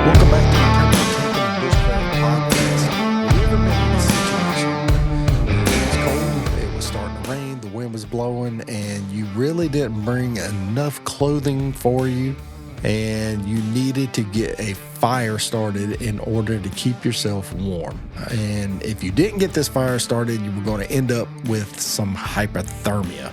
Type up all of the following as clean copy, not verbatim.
Welcome back to the Primitive Camping Bushcraft Podcast. Have you ever been in a situation where it was cold, it was starting to rain, the wind was blowing, and you really didn't bring enough clothing for you, and you needed to get a fire started in order to keep yourself warm? And if you didn't get this fire started, you were going to end up with some hypothermia.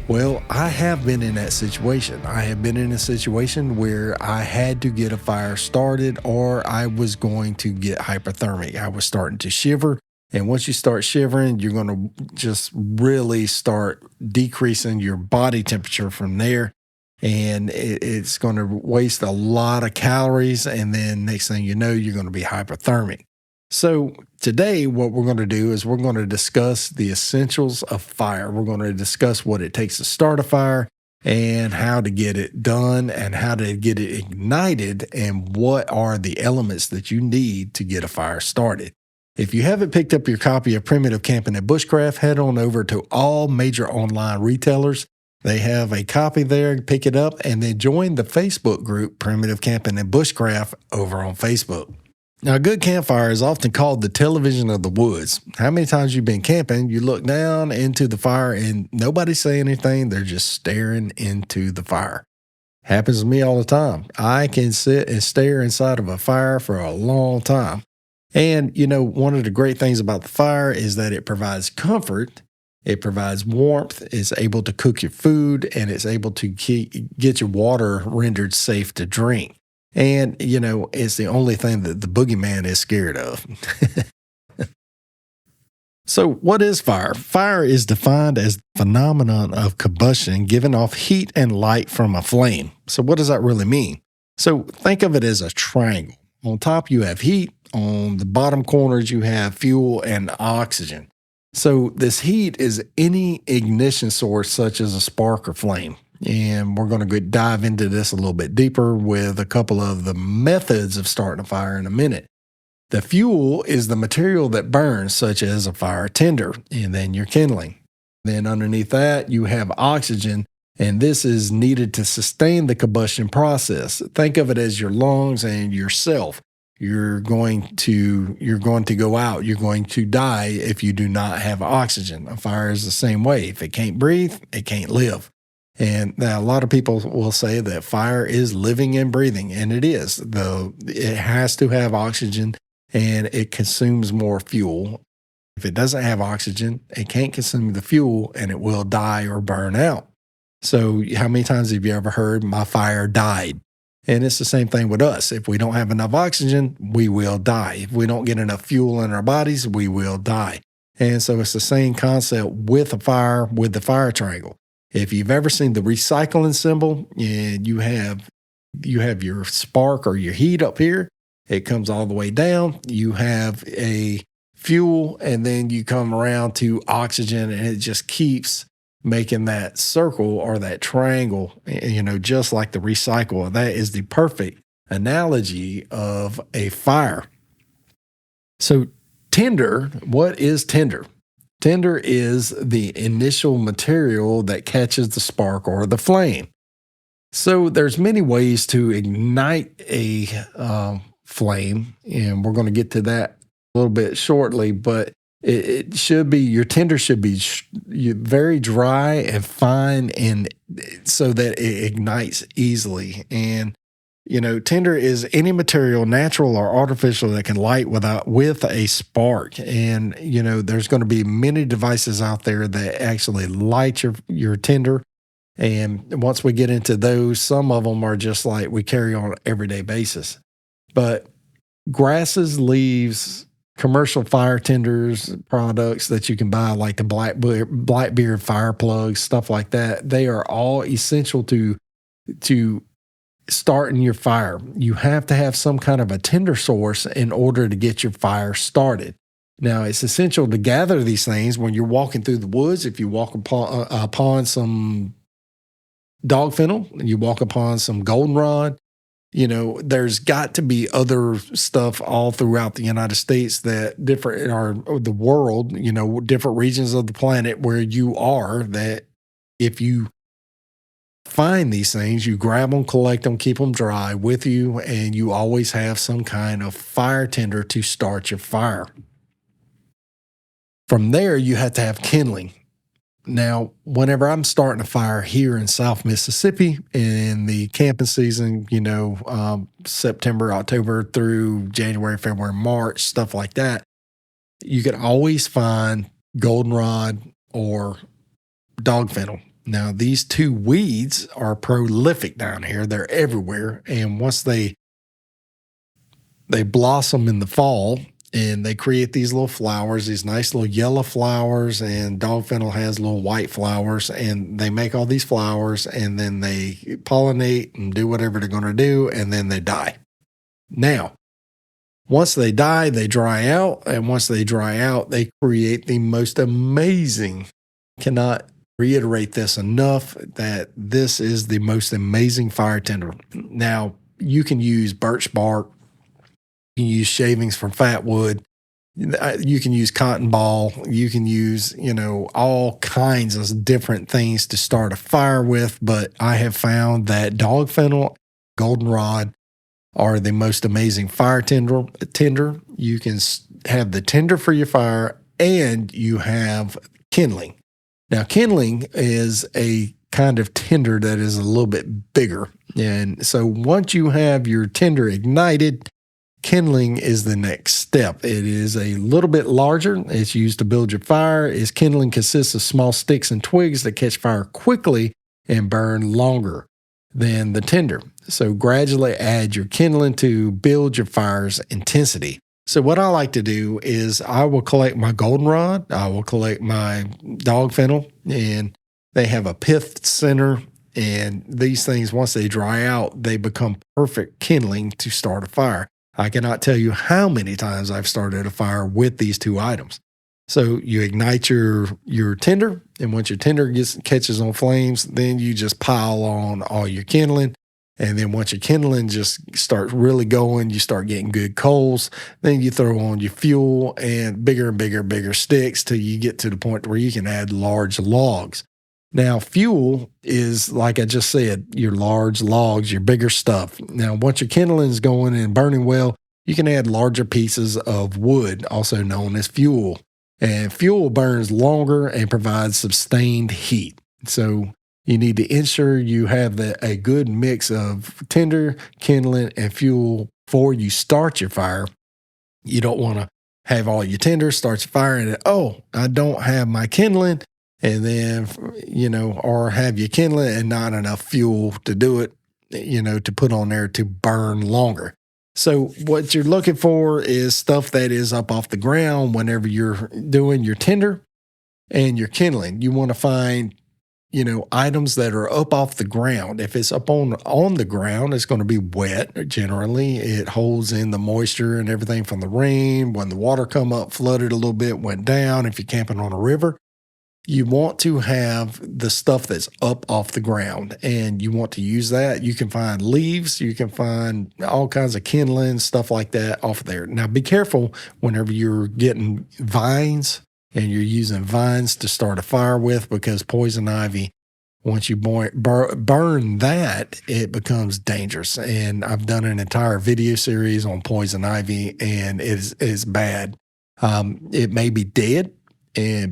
Well, I have been in that situation. I have been in a situation where I had to get a fire started or I was going to get hypothermic. I was starting to shiver. And once you start shivering, you're going to just really start decreasing your body temperature from there. And it's going to waste a lot of calories. And then next thing you know, you're going to be hypothermic. So today, what we're going to do is we're going to discuss the essentials of fire. We're going to discuss what it takes to start a fire and how to get it done and how to get it ignited and what are the elements that you need to get a fire started. If you haven't picked up your copy of Primitive Camping and Bushcraft, head on over to all major online retailers. They have a copy there. Pick it up and then join the Facebook group Primitive Camping and Bushcraft over on Facebook. Now, a good campfire is often called the television of the woods. How many times you've been camping, you look down into the fire and nobody's saying anything. They're just staring into the fire. Happens to me all the time. I can sit and stare inside of a fire for a long time. And, one of the great things about the fire is that it provides comfort. It provides warmth. It's able to cook your food and it's able to get your water rendered safe to drink. And, it's the only thing that the boogeyman is scared of. So what is fire? Fire is defined as the phenomenon of combustion giving off heat and light from a flame. So what does that really mean? So think of it as a triangle. On top, you have heat. On the bottom corners, you have fuel and oxygen. So this heat is any ignition source such as a spark or flame. And we're going to dive into this a little bit deeper with a couple of the methods of starting a fire in a minute. The fuel is the material that burns, such as a fire tinder, and then your kindling. Then underneath that, you have oxygen, and this is needed to sustain the combustion process. Think of it as your lungs and yourself. You're going to go out. You're going to die if you do not have oxygen. A fire is the same way. If it can't breathe, it can't live. And now a lot of people will say that fire is living and breathing, and it is. Though it has to have oxygen and it consumes more fuel. If it doesn't have oxygen, it can't consume the fuel and it will die or burn out. So how many times have you ever heard my fire died? And it's the same thing with us. If we don't have enough oxygen, we will die. If we don't get enough fuel in our bodies, we will die. And so it's the same concept with a fire, with the fire triangle. If you've ever seen the recycling symbol and you have your spark or your heat up here, it comes all the way down. You have a fuel and then you come around to oxygen and it just keeps making that circle or that triangle, just like the recycle. That is the perfect analogy of a fire. So tinder, what is tinder? Tinder is the initial material that catches the spark or the flame. So there's many ways to ignite a flame, and we're going to get to that a little bit shortly, but it should be, your tinder should be very dry and fine and so that it ignites easily. And tinder is any material, natural or artificial, that can light with a spark. And, there's going to be many devices out there that actually light your tinder. And once we get into those, some of them are just like we carry on an everyday basis. But grasses, leaves, commercial fire tenders, products that you can buy, like the Blackbeard fire plugs, stuff like that, they are all essential to starting your fire. You have to have some kind of a tinder source in order to get your fire started. Now, it's essential to gather these things when you're walking through the woods. If you walk upon some dog fennel, you walk upon some goldenrod, there's got to be other stuff all throughout the United States that different, or the world, different regions of the planet where you are, that if you find these things, you grab them, collect them, keep them dry with you, and you always have some kind of fire tinder to start your fire. From there, you have to have kindling. Now, whenever I'm starting a fire here in South Mississippi in the camping season, September, October through January, February, March, stuff like that, you can always find goldenrod or dog fennel. Now, these two weeds are prolific down here. They're everywhere. And once they blossom in the fall, and they create these little flowers, these nice little yellow flowers, and dog fennel has little white flowers, and they make all these flowers, and then they pollinate and do whatever they're going to do, and then they die. Now, once they die, they dry out, and once they dry out, they create the most amazing, cannot reiterate this enough, that this is the most amazing fire tinder. Now, you can use birch bark, you can use shavings from fat wood. You can use cotton ball. You can use, all kinds of different things to start a fire with. But I have found that dog fennel, goldenrod are the most amazing fire tinder. You can have the tinder for your fire, and you have kindling. Now, kindling is a kind of tinder that is a little bit bigger. And so once you have your tinder ignited, kindling is the next step. It is a little bit larger. It's used to build your fire. Kindling consists of small sticks and twigs that catch fire quickly and burn longer than the tinder. So gradually add your kindling to build your fire's intensity. So what I like to do is I will collect my goldenrod, I will collect my dog fennel, and they have a pith center. And these things, once they dry out, they become perfect kindling to start a fire. I cannot tell you how many times I've started a fire with these two items. So you ignite your tinder, and once your tinder catches on flames, then you just pile on all your kindling. And then once your kindling just starts really going, you start getting good coals. Then you throw on your fuel and bigger sticks till you get to the point where you can add large logs. Now, fuel is, like I just said, your large logs, your bigger stuff. Now, once your kindling is going and burning well, you can add larger pieces of wood, also known as fuel. And fuel burns longer and provides sustained heat. So you need to ensure you have a good mix of tinder, kindling, and fuel before you start your fire. You don't want to have all your tinder, start your fire, and I don't have my kindling. And then, or have your kindling and not enough fuel to do it, to put on there to burn longer. So what you're looking for is stuff that is up off the ground whenever you're doing your tinder and your kindling. You want to find, items that are up off the ground. If it's up on the ground, it's going to be wet. Generally, it holds in the moisture and everything from the rain. When the water come up, flooded a little bit, went down. If you're camping on a river, you want to have the stuff that's up off the ground, and you want to use that. You can find leaves. You can find all kinds of kindling, stuff like that off there. Now, be careful whenever you're getting vines and you're using vines to start a fire with, because poison ivy, once you burn that, it becomes dangerous. And I've done an entire video series on poison ivy, and it is bad. It may be dead,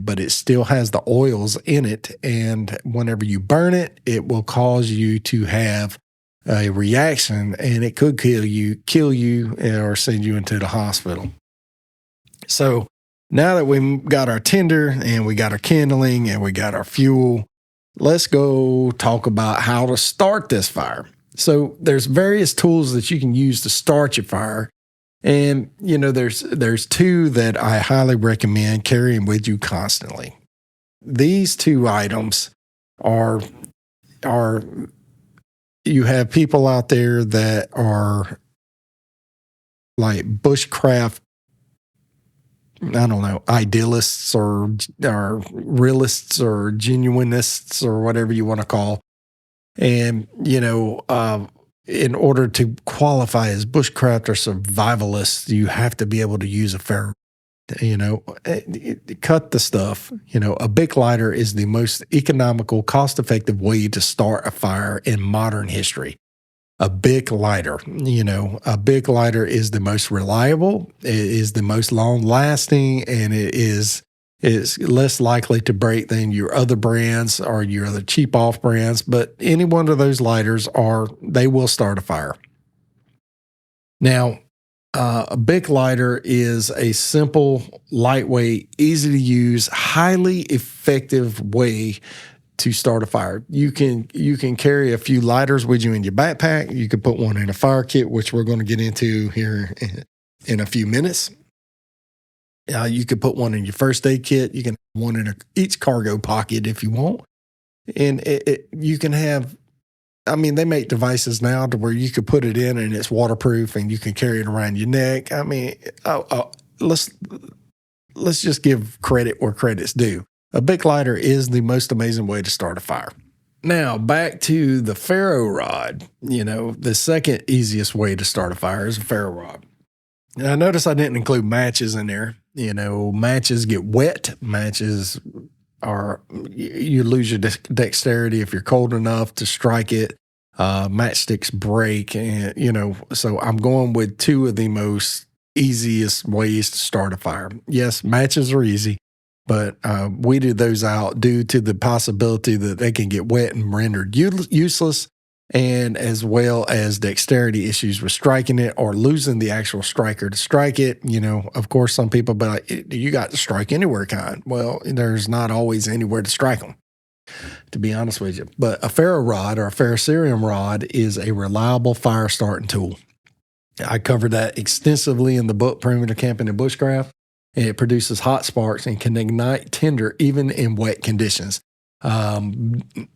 but it still has the oils in it. And whenever you burn it, it will cause you to have a reaction, and it could kill you or send you into the hospital. So now that we've got our tinder and we got our kindling and we got our fuel, let's go talk about how to start this fire. So there's various tools that you can use to start your fire. And, there's two that I highly recommend carrying with you constantly. These two items are you have people out there that are like bushcraft, idealists or realists or genuinenists or whatever you want to call. And, in order to qualify as bushcraft or survivalist, you have to be able to use a ferro. cut the stuff. A Bic lighter is the most economical, cost-effective way to start a fire in modern history. A Bic lighter, a Bic lighter is the most reliable, it is the most long-lasting, and it is less likely to break than your other brands or your other cheap off brands. But any one of those lighters they will start a fire. Now, a Bic lighter is a simple, lightweight, easy to use, highly effective way to start a fire. You can carry a few lighters with you in your backpack. You can put one in a fire kit, which we're going to get into here in a few minutes. You could put one in your first aid kit. You can have one in each cargo pocket if you want. And you can have, they make devices now to where you could put it in and it's waterproof and you can carry it around your neck. Let's just give credit where credit's due. A Bic lighter is the most amazing way to start a fire. Now, back to the ferro rod. The second easiest way to start a fire is a ferro rod. Now, notice I didn't include matches in there. Matches get wet. Matches you lose your dexterity if you're cold enough to strike it. Matchsticks break. And, so I'm going with two of the most easiest ways to start a fire. Yes, matches are easy. But weeded those out due to the possibility that they can get wet and rendered useless, and as well as dexterity issues with striking it or losing the actual striker to strike it. Of course, some people be like, you got to strike anywhere kind. Well, there's not always anywhere to strike them, to be honest with you. But a ferro rod or a ferrocerium rod is a reliable fire starting tool. I covered that extensively in the book, Primitive Camping and Bushcraft. It produces hot sparks and can ignite tinder even in wet conditions.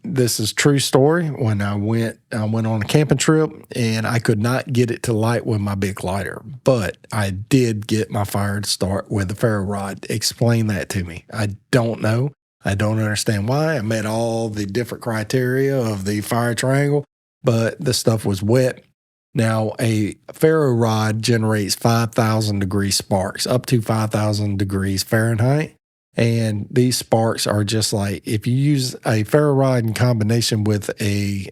This is true story. When I went on a camping trip and I could not get it to light with my Bic lighter, but I did get my fire to start with a ferro rod. Explain that to me. I don't know. I don't understand why. I met all the different criteria of the fire triangle, but the stuff was wet. Now, a ferro rod generates 5,000 degree sparks, up to 5,000 degrees Fahrenheit. And these sparks are just like, if you use a ferro rod in combination with a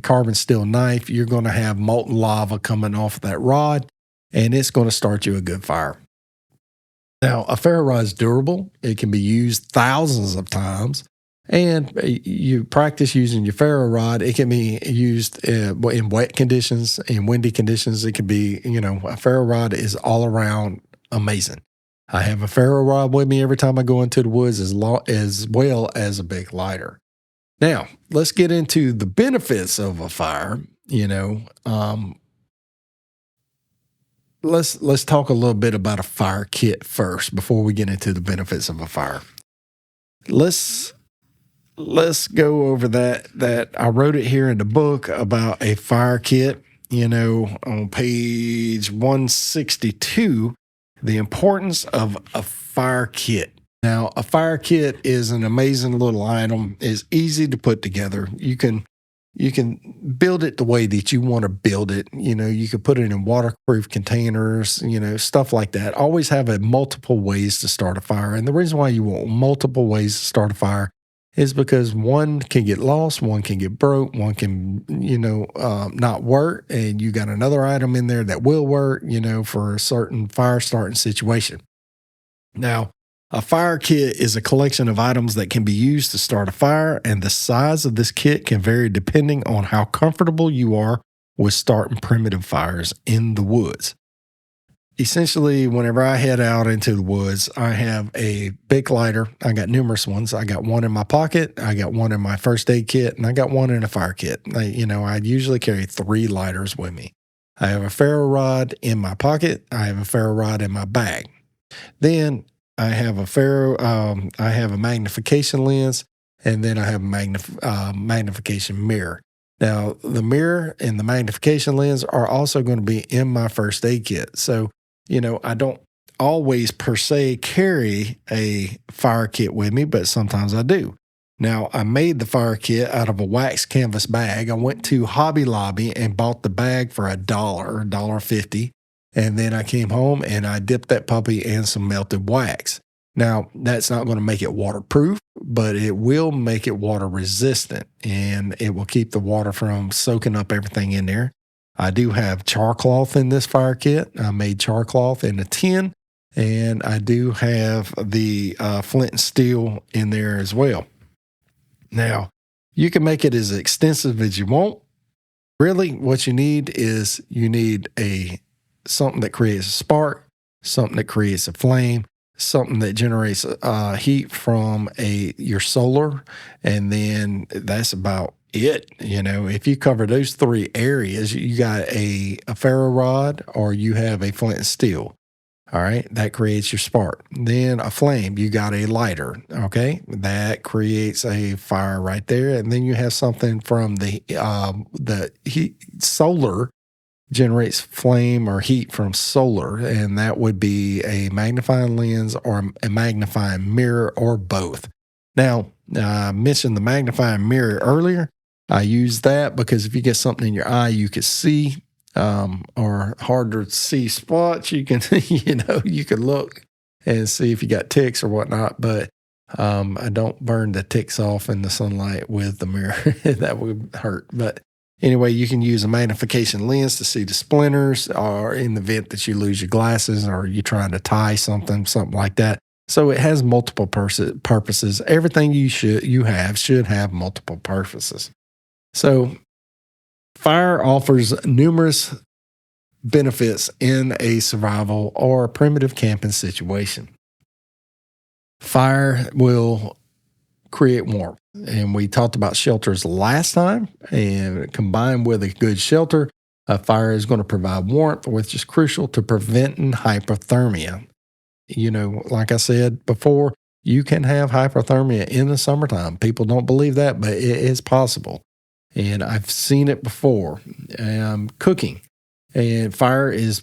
carbon steel knife, you're going to have molten lava coming off that rod, and it's going to start you a good fire. Now, a ferro rod is durable. It can be used thousands of times. And you practice using your ferro rod. It can be used in wet conditions, in windy conditions. It can be, a ferro rod is all around amazing. I have a ferro rod with me every time I go into the woods, as well as a Bic lighter. Now, let's get into the benefits of a fire. Let's talk a little bit about a fire kit first before we get into the benefits of a fire. Let's go over that. I wrote it here in the book about a fire kit, on page 162, the importance of a fire kit. Now, a fire kit is an amazing little item. It's easy to put together. You can build it the way that you want to build it. You can put it in waterproof containers, stuff like that. Always have multiple ways to start a fire. And the reason why you want multiple ways to start a fire is because one can get lost, one can get broke, one can, not work, and you got another item in there that will work, for a certain fire starting situation. Now, a fire kit is a collection of items that can be used to start a fire, and the size of this kit can vary depending on how comfortable you are with starting primitive fires in the woods. Essentially, whenever I head out into the woods, I have a Bic lighter. I got numerous ones. I got one in my pocket. I got one in my first aid kit, and I got one in a fire kit. I usually carry 3 lighters with me. I have a ferro rod in my pocket. I have a ferro rod in my bag. Then I have I have a magnification lens, and then I have a magnification mirror. Now, the mirror and the magnification lens are also going to be in my first aid kit. So, I don't always per se carry a fire kit with me, but sometimes I do. Now, I made the fire kit out of a wax canvas bag. I went to Hobby Lobby and bought the bag for $1.50. And then I came home and I dipped that puppy in some melted wax. Now, that's not going to make it waterproof, but it will make it water resistant, and it will keep the water from soaking up everything in there. I do have char cloth in this fire kit. I made char cloth in a tin, and I do have the flint and steel in there as well. Now, you can make it as extensive as you want. Really, what you need is something that creates a spark, something that creates a flame, something that generates heat from your solar, and then that's about it. If you cover those three areas, you got a ferro rod or you have a flint and steel. All right, that creates your spark. Then a flame, you got a lighter. Okay, that creates a fire right there. And then you have something from the heat. Solar generates flame or heat from solar, and that would be a magnifying lens or a magnifying mirror or both. Now, I mentioned the magnifying mirror earlier. I use that because if you get something in your eye, you can see. Or harder to see spots, you can, you can look and see if you got ticks or whatnot. But I don't burn the ticks off in the sunlight with the mirror. That would hurt. But anyway, you can use a magnification lens to see the splinters, or in the event that you lose your glasses or you're trying to tie something like that. So it has multiple purposes. Everything you should have multiple purposes. So fire offers numerous benefits in a survival or primitive camping situation. Fire will create warmth. And we talked about shelters last time, and combined with a good shelter, a fire is going to provide warmth, which is crucial to preventing hypothermia. Like I said before, you can have hypothermia in the summertime. People don't believe that, but it is possible. And I've seen it before. Cooking, and fire is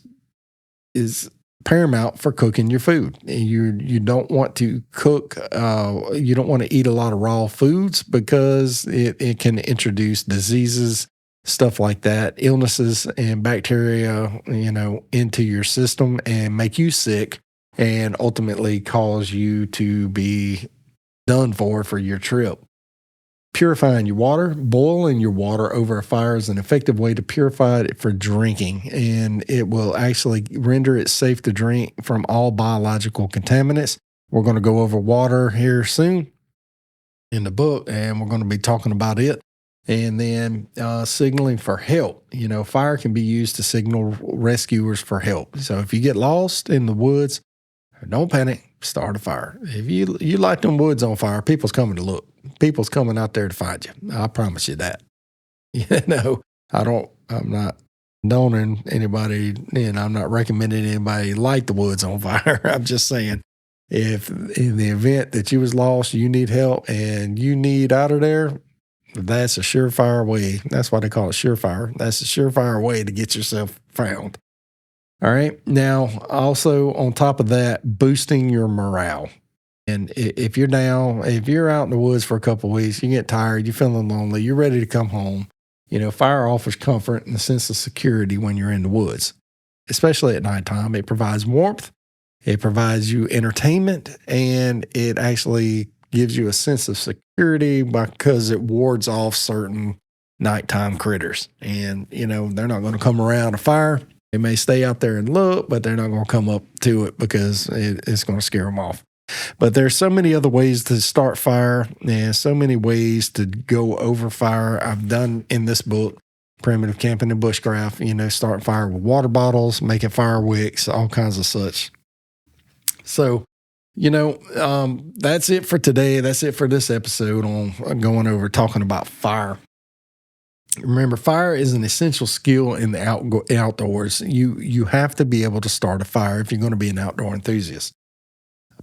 paramount for cooking your food. You don't want to cook. You don't want to eat a lot of raw foods because it can introduce diseases, stuff like that, illnesses and bacteria, into your system and make you sick, and ultimately cause you to be done for your trip. Purifying your water, boiling your water over a fire is an effective way to purify it for drinking, and it will actually render it safe to drink from all biological contaminants. We're going to go over water here soon in the book, and we're going to be talking about it. And then signaling for help. Fire can be used to signal rescuers for help. So if you get lost in the woods, don't panic. Start a fire. If you light them woods on fire, people's coming to look. People's coming out there to find you. I promise you that. I'm not condoning anybody, and I'm not recommending anybody light the woods on fire. I'm just saying, if in the event that you was lost, you need help, and you need out of there, that's a surefire way. That's why they call it surefire. That's a surefire way to get yourself found. All right. Now, also on top of that, boosting your morale. And if you're out in the woods for a couple of weeks, you get tired, you're feeling lonely, you're ready to come home. Fire offers comfort and a sense of security when you're in the woods, especially at nighttime. It provides warmth, it provides you entertainment, and it actually gives you a sense of security because it wards off certain nighttime critters. And, they're not going to come around a fire. They may stay out there and look, but they're not going to come up to it because it's going to scare them off. But there's so many other ways to start fire and so many ways to go over fire. I've done in this book, Primitive Camping and Bushcraft, starting fire with water bottles, making fire wicks, all kinds of such. So, that's it for today. That's it for this episode on going over talking about fire. Remember, fire is an essential skill in the outdoors. You have to be able to start a fire if you're going to be an outdoor enthusiast.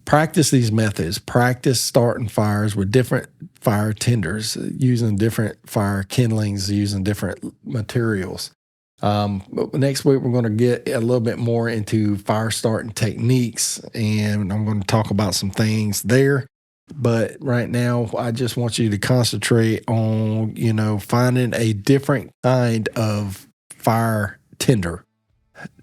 Practice these methods. Practice starting fires with different fire tinders, using different fire kindlings, using different materials. Next week, we're going to get a little bit more into fire starting techniques, and I'm going to talk about some things there. But right now, I just want you to concentrate on, finding a different kind of fire tinder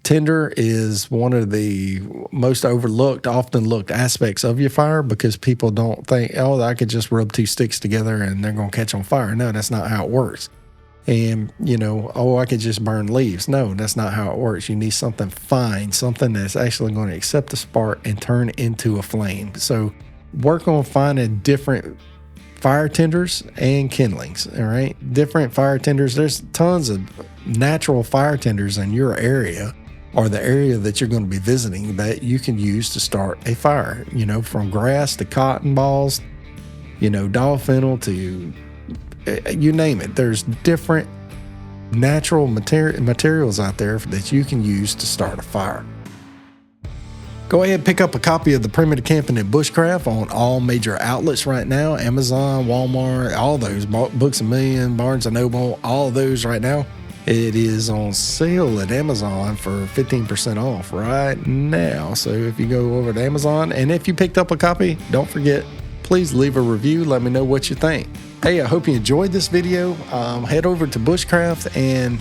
Tinder is one of the most overlooked, often looked aspects of your fire because people don't think, oh, I could just rub two sticks together and they're going to catch on fire. No, that's not how it works. And, oh, I could just burn leaves. No, that's not how it works. You need something fine, something that's actually going to accept the spark and turn into a flame. So work on finding different fire tenders and kindlings, all right? Different fire tenders. There's tons of natural fire tenders in your area or the area that you're going to be visiting that you can use to start a fire, from grass to cotton balls, dog fennel to you name it. There's different natural materials out there that you can use to start a fire. Go ahead and pick up a copy of the Primitive Camping and Bushcraft on all major outlets right now. Amazon, Walmart, all those, Books A Million, Barnes & Noble, all of those right now. It is on sale at Amazon for 15% off right now. So if you go over to Amazon, and if you picked up a copy, don't forget, please leave a review. Let me know what you think. Hey, I hope you enjoyed this video. Head over to Bushcraft and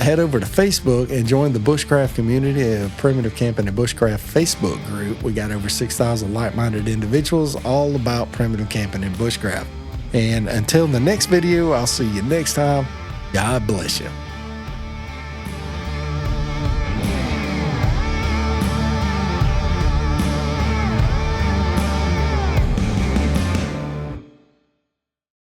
head over to Facebook and join the Bushcraft community of Primitive Camping and Bushcraft Facebook group. We got over 6,000 like-minded individuals all about primitive camping and bushcraft. And until the next video, I'll see you next time. God bless you.